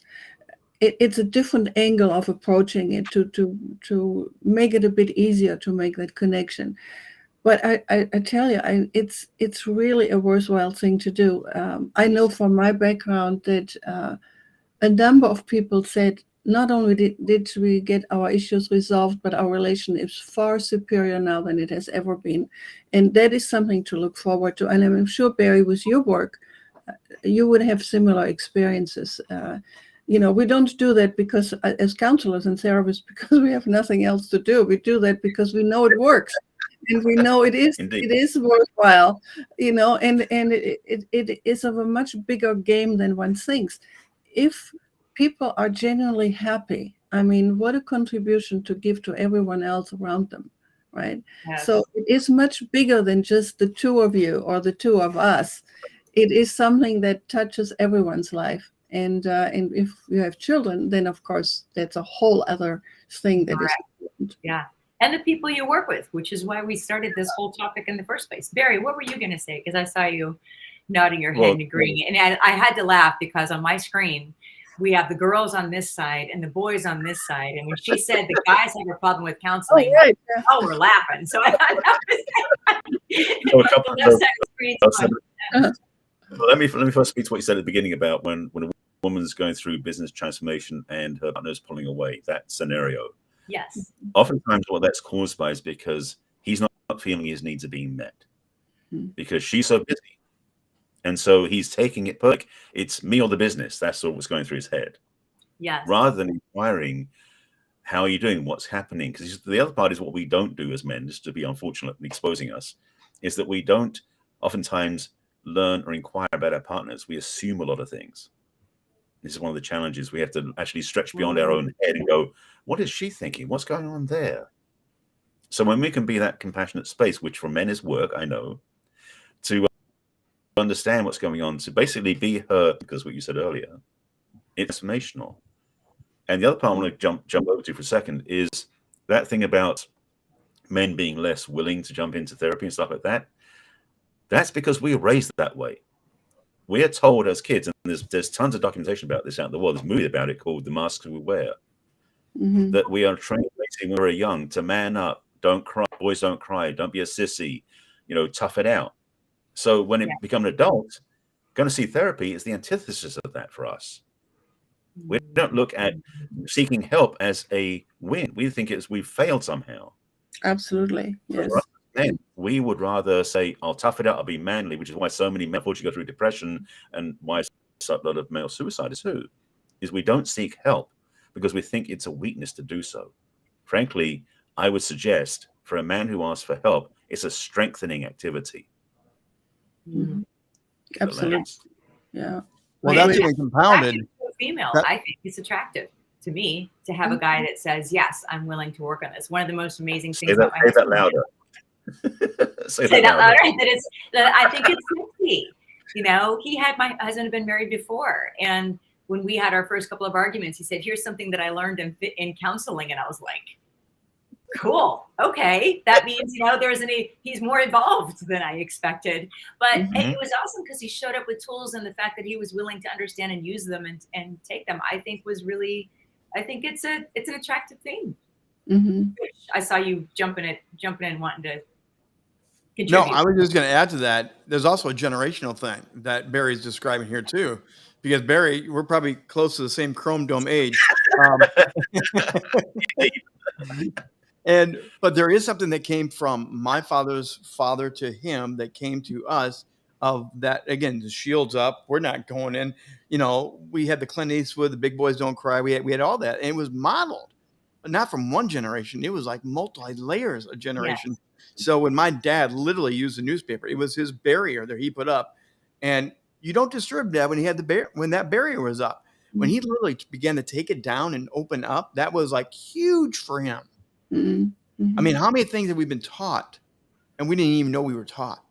Speaker 3: it's a different angle of approaching it to make it a bit easier to make that connection. But I tell you, it's really a worthwhile thing to do. I know from my background that a number of people said, not only did we get our issues resolved, but our relation is far superior now than it has ever been. And that is something to look forward to. And I'm sure, Barry, with your work, you would have similar experiences. We don't do that because as counselors and therapists, because we have nothing else to do. We do that because we know it works. And we know it is worthwhile, and it is of a much bigger game than one thinks. If people are genuinely happy, I mean, what a contribution to give to everyone else around them, right?
Speaker 1: Yes.
Speaker 3: So it is much bigger than just the two of you or the two of us. It is something that touches everyone's life. And if you have children, then of course that's a whole other thing that is important.
Speaker 1: Yeah. And the people you work with, which is why we started this whole topic in the first place. Barry, what were you going to say? Because I saw you nodding your head and agreeing. And I had to laugh because on my screen, we have the girls on this side and the boys on this side. And when she said the guys have a problem with counseling, we're laughing. So I thought that was the left side of the screen.
Speaker 4: Well, let me first speak to what you said at the beginning about when a woman's going through business transformation and her partner's pulling away, that scenario.
Speaker 1: Yes.
Speaker 4: Oftentimes what that's caused by is because he's not feeling his needs are being met because she's so busy. And so he's taking it like it's me or the business. That's all what's going through his head.
Speaker 1: Yes.
Speaker 4: Rather than inquiring, how are you doing? What's happening? Because the other part is what we don't do as men, just to be unfortunate and exposing us, is that we don't oftentimes learn or inquire about our partners. We assume a lot of things. This is one of the challenges. We have to actually stretch beyond our own head and go, what is she thinking? What's going on there? So when we can be that compassionate space, which for men is work, I know, to understand what's going on, to basically be her, because what you said earlier, it's transformational. And the other part I want to jump over to for a second is that thing about men being less willing to jump into therapy and stuff like that. That's because we were raised that way. We are told as kids, and there's tons of documentation about this out in the world. There's a movie about it called The Masks We Wear, that we are trained when we're young to man up, don't cry, boys don't cry, don't be a sissy, tough it out. So when it becomes an adult, going to see therapy is the antithesis of that for us. We don't look at seeking help as a win. We think we've failed somehow.
Speaker 3: Absolutely, yes.
Speaker 4: Men, we would rather say, I'll tough it out, I'll be manly, which is why so many men unfortunately go through depression and why a lot of male suicide too, is we don't seek help because we think it's a weakness to do so. Frankly, I would suggest for a man who asks for help, it's a strengthening activity.
Speaker 3: Absolutely. Yeah.
Speaker 2: Well, that's even compounded.
Speaker 1: Female, I think it's attractive to me to have a guy that says, yes, I'm willing to work on this. One of the most amazing things
Speaker 4: say that louder.
Speaker 1: Say that louder. I think it's sexy. He had my husband had been married before, and when we had our first couple of arguments, he said, "Here's something that I learned in counseling," and I was like, "Cool, okay, that means he's more involved than I expected." But it was awesome because he showed up with tools, and the fact that he was willing to understand and use them and take them, I think it's an attractive thing. I saw you jumping in, wanting to contribute.
Speaker 2: No, I was just going to add to that. There's also a generational thing that Barry's describing here too, because Barry, we're probably close to the same Chrome Dome age. But there is something that came from my father's father to him that came to us of that, again, the shields up. We're not going in. We had the Clint Eastwood, the big boys don't cry. We had all that. And it was modeled, but not from one generation. It was like multi-layers of generation. Yes. So when my dad literally used the newspaper, it was his barrier that he put up. And you don't disturb Dad when he had when that barrier was up. When he literally began to take it down and open up, that was like huge for him. I mean, how many things have we been taught and we didn't even know we were taught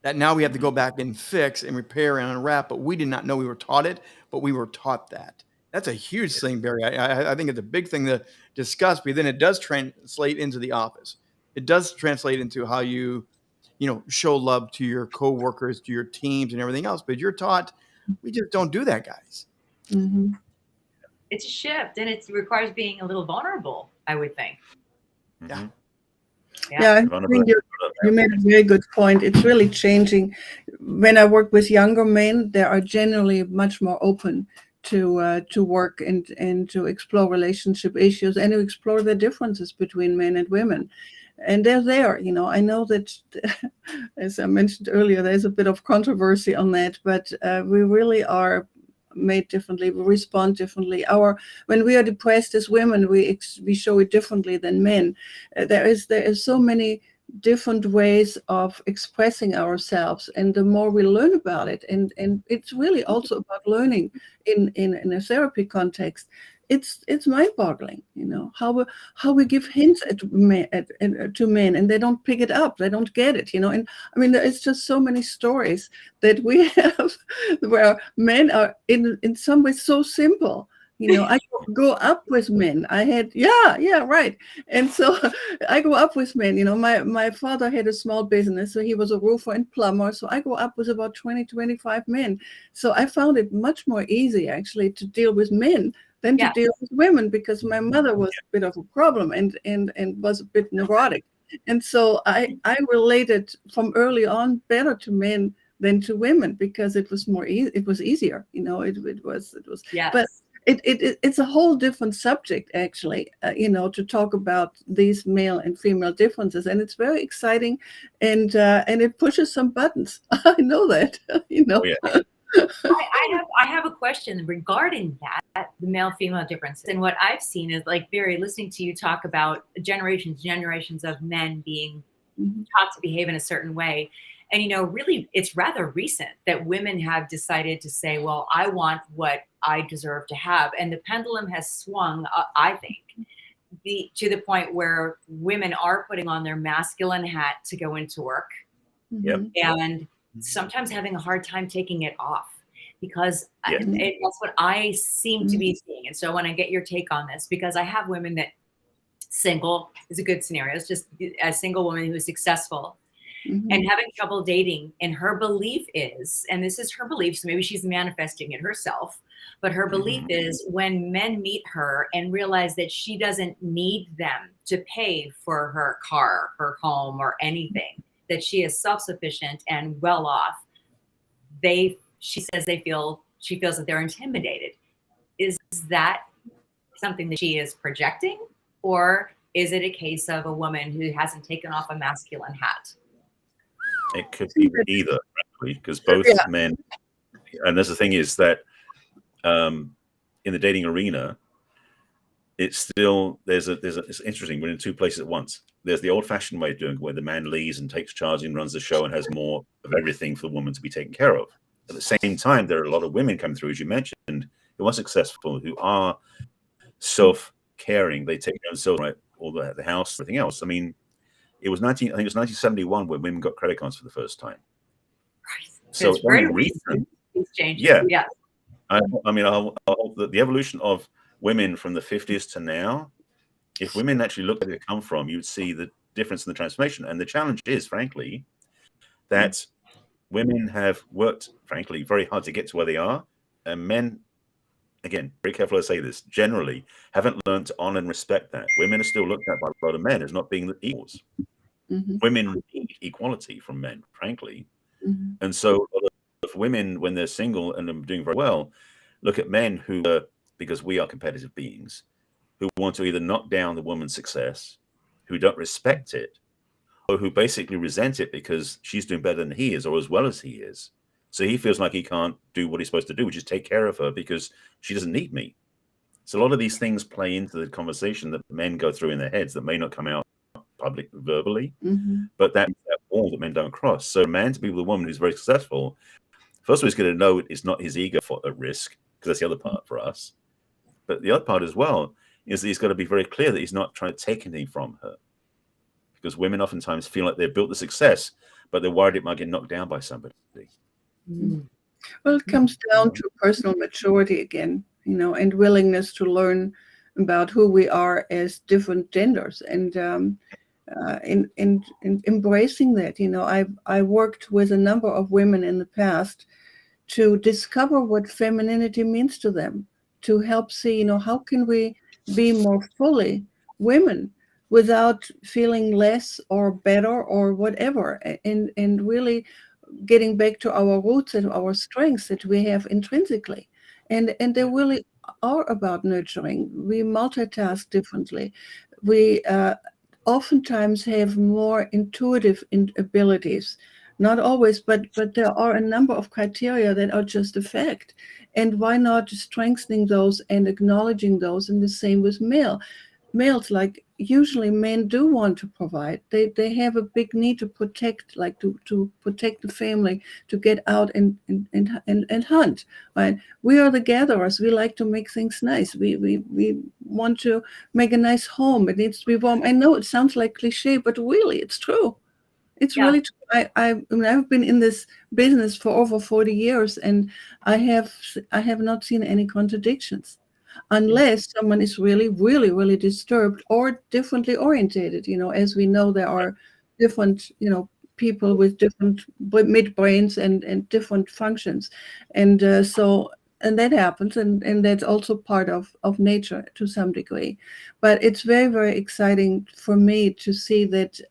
Speaker 2: that now we have to go back and fix and repair and unwrap, but we did not know we were taught it, but we were taught that. That's a huge thing, Barry. I think it's a big thing to discuss, but then it does translate into the office. It does translate into how you show love to your coworkers, to your teams and everything else, but you're taught, we just don't do that, guys.
Speaker 1: It's a shift, and it requires being a little vulnerable, I would think.
Speaker 2: Yeah.
Speaker 3: Yeah, I think you made a very good point. It's really changing. When I work with younger men, they are generally much more open to work and to explore relationship issues and to explore the differences between men and women. And they're there, I know that, as I mentioned earlier, there's a bit of controversy on that, but we really are made differently. We respond differently. When we are depressed as women, we show it differently than men. There is so many different ways of expressing ourselves, and the more we learn about it, and it's really also about learning in a therapy context. It's mind-boggling, how we give hints to men, and they don't pick it up, they don't get it, and I mean, it's just so many stories that we have where men are in some ways so simple. I go up with men. Right. And so I go up with men. My father had a small business, so he was a roofer and plumber. So I go up with about 20, 25 men. So I found it much more easy, actually, to deal with men than to deal with women, because my mother was a bit of a problem and was a bit neurotic. And so I related from early on better to men than to women, because it was it was easier, it was.
Speaker 1: Yes.
Speaker 3: But it's a whole different subject, actually, to talk about these male and female differences, and it's very exciting, and it pushes some buttons. I know that,
Speaker 4: Oh, yeah.
Speaker 1: I have a question regarding that, the male-female difference. And what I've seen is, like, Barry, listening to you talk about generations of men being taught to behave in a certain way. And, really, it's rather recent that women have decided to say, well, I want what I deserve to have. And the pendulum has swung, I think, to the point where women are putting on their masculine hat to go into work.
Speaker 4: Yep.
Speaker 1: And sometimes having a hard time taking it off, because that's what I seem to be seeing. And so I want to get your take on this, because I have women that single is a good scenario. It's just a single woman who is successful and having trouble dating. And her belief is, and this is her belief, so maybe she's manifesting it herself, but her belief is when men meet her and realize that she doesn't need them to pay for her car, her home, or anything, that she is self-sufficient and well off, she says she feels that they're intimidated. Is that something that she is projecting, or is it a case of a woman who hasn't taken off a masculine hat?
Speaker 4: It could be either, frankly, because both men, and that's the thing, is that in the dating arena, it's still it's interesting. We're in two places at once. There's the old-fashioned way of doing it, where the man leads and takes charge and runs the show and has more of everything for the woman to be taken care of. At the same time, there are a lot of women coming through, as you mentioned, who are successful, who are self-caring. They take their own self, right, all the house, everything else. I mean, I think it was 1971 when women got credit cards for the first time.
Speaker 1: Right.
Speaker 4: So
Speaker 1: it's very recent. These changes. Yeah.
Speaker 4: I mean, the evolution of women from the 50s to now, if women actually looked at where they come from, you would see the difference in the transformation. And the challenge is, frankly, that women have worked, frankly, very hard to get to where they are. And men, again, very careful to say this, generally haven't learned to honor and respect that. Women are still looked at by a lot of men as not being equals. Women need equality from men, frankly. And so a lot of women, when they're single and are doing very well, look at men who, because we are competitive beings, who want to either knock down the woman's success, who don't respect it, or who basically resent it because she's doing better than he is, or as well as he is. So he feels like he can't do what he's supposed to do, which is take care of her because she doesn't need me. So a lot of these things play into the conversation that men go through in their heads that may not come out public verbally, but that's that wall that men don't cross. So a man to be with a woman who's very successful, first of all, he's going to know it's not his ego at risk, because that's the other part for us. But the other part as well is that he's got to be very clear that he's not trying to take anything from her. Because women oftentimes feel like they've built the success, but they're worried it might get knocked down by somebody.
Speaker 3: Well, it comes down to personal maturity again, and willingness to learn about who we are as different genders, and in embracing that. I worked with a number of women in the past to discover what femininity means to them, to help see, how can we be more fully women without feeling less or better or whatever, and really getting back to our roots and our strengths that we have intrinsically. And they really are about nurturing. We multitask differently. We oftentimes have more intuitive abilities. Not always, but there are a number of criteria that are just a fact. And why not strengthening those and acknowledging those? And the same with males. Like, usually men do want to provide. They have a big need to protect, like to protect the family, to get out and hunt. Right? We are the gatherers. We like to make things nice. We want to make a nice home. It needs to be warm. I know it sounds like cliche, but really, it's true. It's really true. I mean, I've been in this business for over 40 years, and I have not seen any contradictions, unless someone is really, really, really disturbed or differently orientated. As we know, there are different, people with different midbrains and different functions. And and that happens, and that's also part of nature to some degree. But it's very, very exciting for me to see that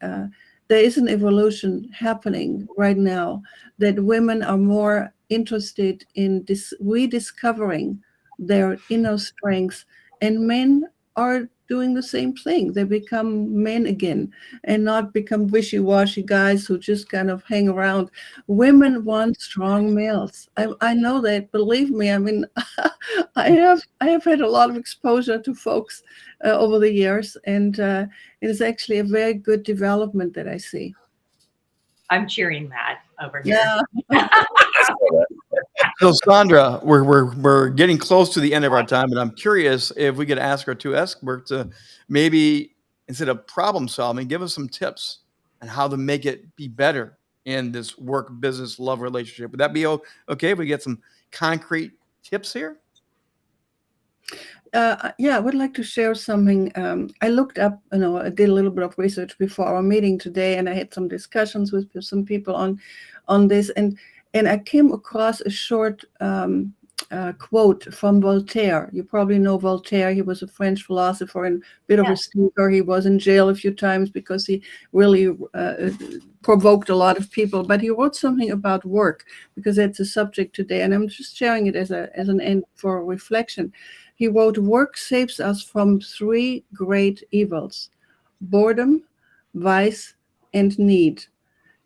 Speaker 3: there is an evolution happening right now, that women are more interested in rediscovering their inner strengths, and men are doing the same thing. They become men again and not become wishy-washy guys who just kind of hang around. Women want strong males. I know that, believe me. I mean, I have had a lot of exposure to folks over the years, and it is actually a very good development that I see.
Speaker 1: I'm cheering that over here.
Speaker 3: Yeah.
Speaker 2: So Sandra, we're getting close to the end of our time, and I'm curious if we could ask our two experts to maybe, instead of problem solving, give us some tips on how to make it be better in this work, business, love relationship. Would that be okay if we get some concrete tips here?
Speaker 3: Yeah, I would like to share something. I looked up, I did a little bit of research before our meeting today, and I had some discussions with some people on this, and I came across a short quote from Voltaire. You probably know Voltaire. He was a French philosopher and a bit of a speaker. He was in jail a few times because he really provoked a lot of people. But he wrote something about work, because that's a subject today, and I'm just sharing it as an end for reflection. He wrote, "Work saves us from three great evils: boredom, vice, and need."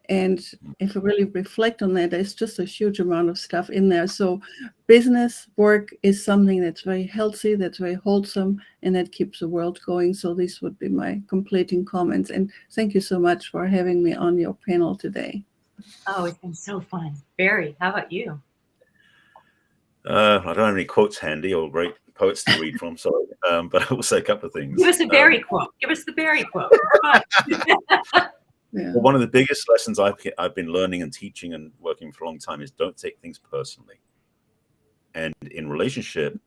Speaker 3: And if you really reflect on that, there's just a huge amount of stuff in there. So business work is something that's very healthy, that's very wholesome, and that keeps the world going. So these would be my completing comments. And thank you so much for having me on your panel today.
Speaker 1: Oh, it's been so fun. Barry, how about you?
Speaker 4: I don't have any quotes handy or great poets to read from, sorry, but I will say a couple of things.
Speaker 1: Give us a Barry quote. Give us the Barry quote.
Speaker 3: Yeah.
Speaker 4: Well, one of the biggest lessons I've been learning and teaching and working for a long time is don't take things personally. And in relationship,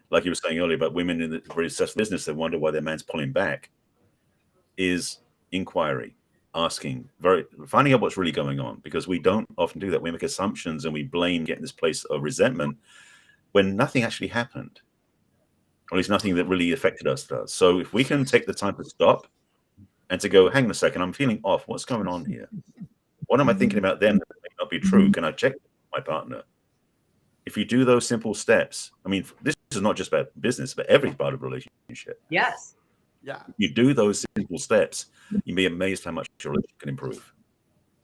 Speaker 4: like you were saying earlier about women in the very successful business, they wonder why their man's pulling back, is inquiry, asking, finding out what's really going on, because we don't often do that. We make assumptions and we blame, get in this place of resentment when nothing actually happened, or at least nothing that really affected us does. So if we can take the time to stop and to go, hang on a second, I'm feeling off. What's going on here? What am I thinking about them that may not be true? Can I check my partner? If you do those simple steps, I mean, this is not just about business, but every part of a relationship.
Speaker 1: Yes.
Speaker 2: Yeah.
Speaker 4: If you do those simple steps, you'd be amazed how much your relationship can improve.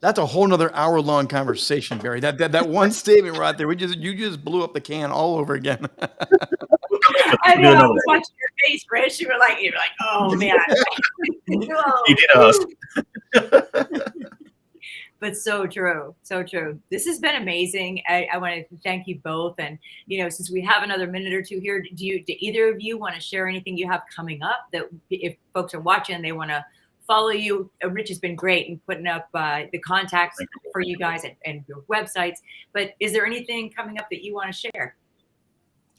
Speaker 4: That's
Speaker 2: a whole nother hour-long conversation, Barry. That one statement right there, you just blew up the can all over again.
Speaker 1: I know. I was watching your face, Rich. You were like, oh man.
Speaker 4: You did ask.
Speaker 1: But so true. So true. This has been amazing. I want to thank you both. And, since we have another minute or two here, do either of you want to share anything you have coming up that if folks are watching, they want to follow you? Rich has been great in putting up the contacts for you guys and your websites. But is there anything coming up that you want to share?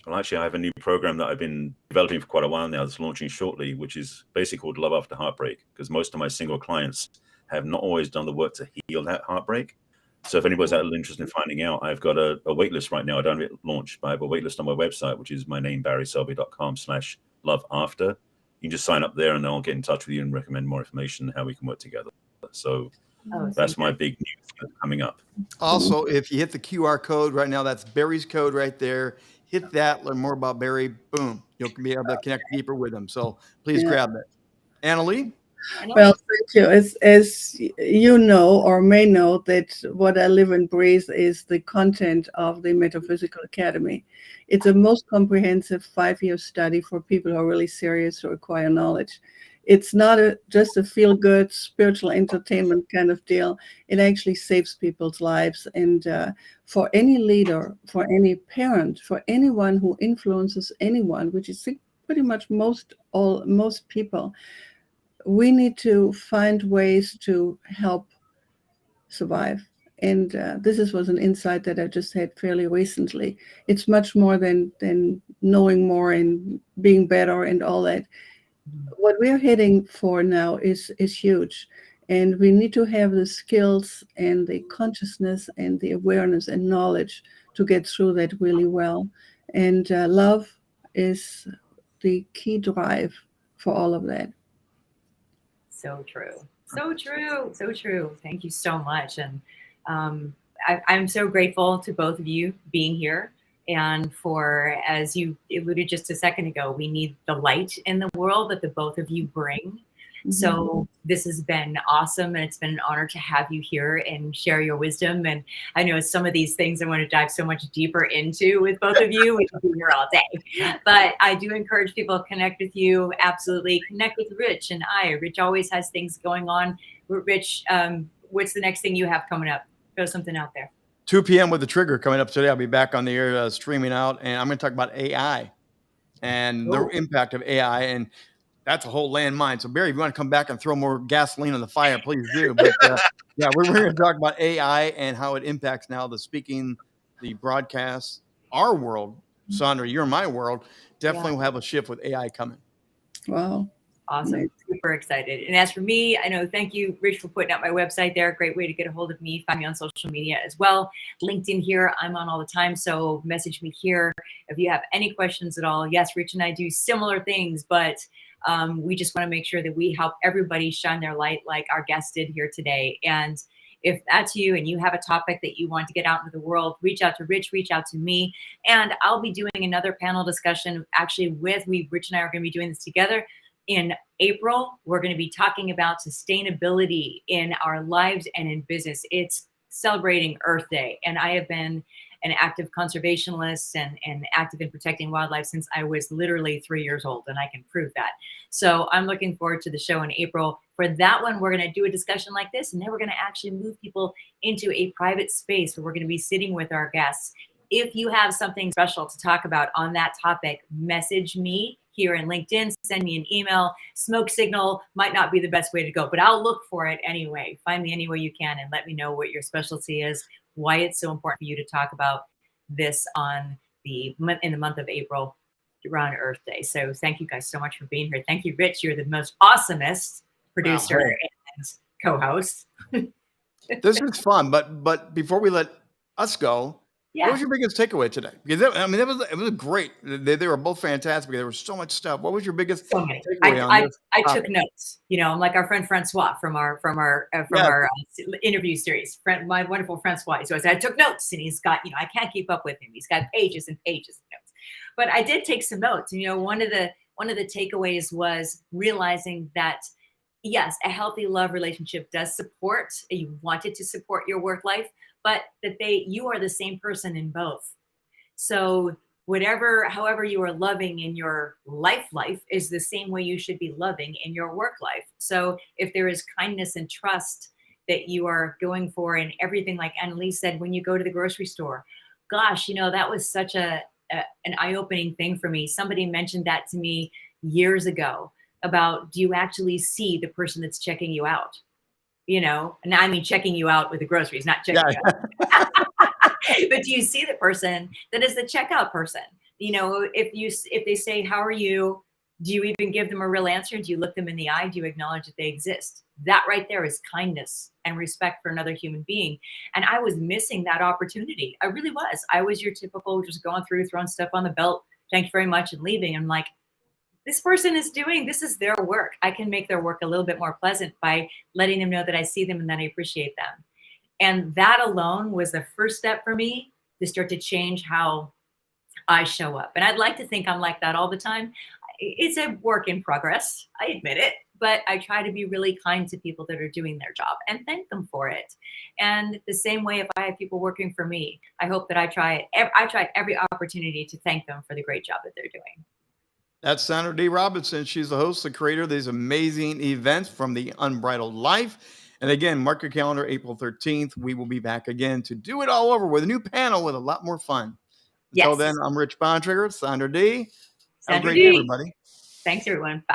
Speaker 4: Well, actually, I have a new program that I've been developing for quite a while now that's launching shortly, which is basically called Love After Heartbreak, because most of my single clients have not always done the work to heal that heartbreak. So if anybody's interested in finding out, I've got a wait list right now. I don't have it launched, but I have a wait list on my website, which is my name, barryselby.com/loveafter. You can just sign up there and I'll get in touch with you and recommend more information, how we can work together. So that's my big news coming up.
Speaker 2: Also, if you hit the QR code right now, that's Barry's code right there. Hit that, learn more about Barry. Boom. You'll be able to connect deeper with him. So please grab that. Anneli?
Speaker 3: Well, thank you. As you know or may know, that what I live and breathe is the content of the Metaphysical Academy. It's a most comprehensive 5-year study for people who are really serious to acquire knowledge. It's not just a feel-good spiritual entertainment kind of deal. It actually saves people's lives. And for any leader, for any parent, for anyone who influences anyone, which is pretty much most people, we need to find ways to help survive. And this was an insight that I just had fairly recently. It's much more than knowing more and being better and all that. What we're heading for now is huge. And we need to have the skills and the consciousness and the awareness and knowledge to get through that really well. And love is the key drive for all of that.
Speaker 1: So true. So true. So true. Thank you so much. And I'm so grateful to both of you being here. And for, as you alluded just a second ago, we need the light in the world that the both of you bring. So this has been awesome, and it's been an honor to have you here and share your wisdom. And I know some of these things I want to dive so much deeper into with both of you. We can be here all day, but I do encourage people to connect with you. Absolutely, connect with Rich and I. Rich always has things going on. Rich, what's the next thing you have coming up? Throw something out there.
Speaker 2: 2 p.m. with the Trigger coming up today. I'll be back on the air streaming out, and I'm going to talk about AI and the impact of AI. And that's a whole landmine. So, Barry, if you want to come back and throw more gasoline on the fire, please do. But yeah, we're going to talk about AI and how it impacts now the speaking, the broadcast, our world. Sandra, you're my world. Definitely will have a shift with AI coming.
Speaker 3: Wow.
Speaker 1: Awesome. Super excited. And as for me, I know, thank you, Rich, for putting out my website there. Great way to get a hold of me. Find me on social media as well. LinkedIn here, I'm on all the time. So message me here if you have any questions at all. Yes, Rich and I do similar things, but we just want to make sure that we help everybody shine their light like our guest did here today. And if that's you and you have a topic that you want to get out into the world, reach out to Rich, reach out to me. And I'll be doing another panel discussion actually Rich and I are going to be doing this together. In April, we're going to be talking about sustainability in our lives and in business. It's celebrating Earth Day. And I have been an active conservationist and active in protecting wildlife since I was literally 3 years old, and I can prove that. So I'm looking forward to the show in April. For that one, we're going to do a discussion like this, and then we're going to actually move people into a private space where we're going to be sitting with our guests. If you have something special to talk about on that topic, message me here in LinkedIn, send me an email. Smoke signal might not be the best way to go, but I'll look for it anyway. Find me any way you can and let me know what your specialty is, why it's so important for you to talk about this in the month of April around Earth Day. So thank you guys so much for being here. Thank you, Rich. You're the most awesomest producer and co-host.
Speaker 2: This is fun, but before we let us go, what was your biggest takeaway today? Because it was great. They were both fantastic. There was so much stuff. What was your biggest takeaway on this?
Speaker 1: I took notes. You know, I'm like our friend Francois from our interview series. My wonderful Francois. So I took notes, and he's got, I can't keep up with him. He's got pages and pages of notes. But I did take some notes. One of the takeaways was realizing that yes, a healthy love relationship does support. You want it to support your work life, but that you are the same person in both. So however you are loving in your life is the same way you should be loving in your work life. So if there is kindness and trust that you are going for in everything, like Anneli said, when you go to the grocery store, gosh, that was such an eye-opening thing for me. Somebody mentioned that to me years ago about, do you actually see the person that's checking you out? And I mean checking you out with the groceries, not checking you out. But do you see the person that is the checkout person? If they say, how are you? Do you even give them a real answer? Do you look them in the eye? Do you acknowledge that they exist? That right there is kindness and respect for another human being. And I was missing that opportunity. I really was. I was your typical just going through, throwing stuff on the belt. Thank you very much, and leaving. I'm like, this person is this is their work. I can make their work a little bit more pleasant by letting them know that I see them and that I appreciate them. And that alone was the first step for me to start to change how I show up. And I'd like to think I'm like that all the time. It's a work in progress. I admit it, but I try to be really kind to people that are doing their job and thank them for it. And the same way, if I have people working for me, I hope that I try every opportunity to thank them for the great job that they're doing.
Speaker 2: That's Sandra Dee Robinson. She's the host, the creator of these amazing events from the Unbridled Life. And again, mark your calendar, April 13th. We will be back again to do it all over with a new panel with a lot more fun. Until
Speaker 1: Yes.
Speaker 2: then, I'm Rich Bontrager, Sandra Dee. Have a
Speaker 1: Sandra
Speaker 2: great day,
Speaker 1: Dee.
Speaker 2: everybody.
Speaker 1: Thanks, everyone. Bye.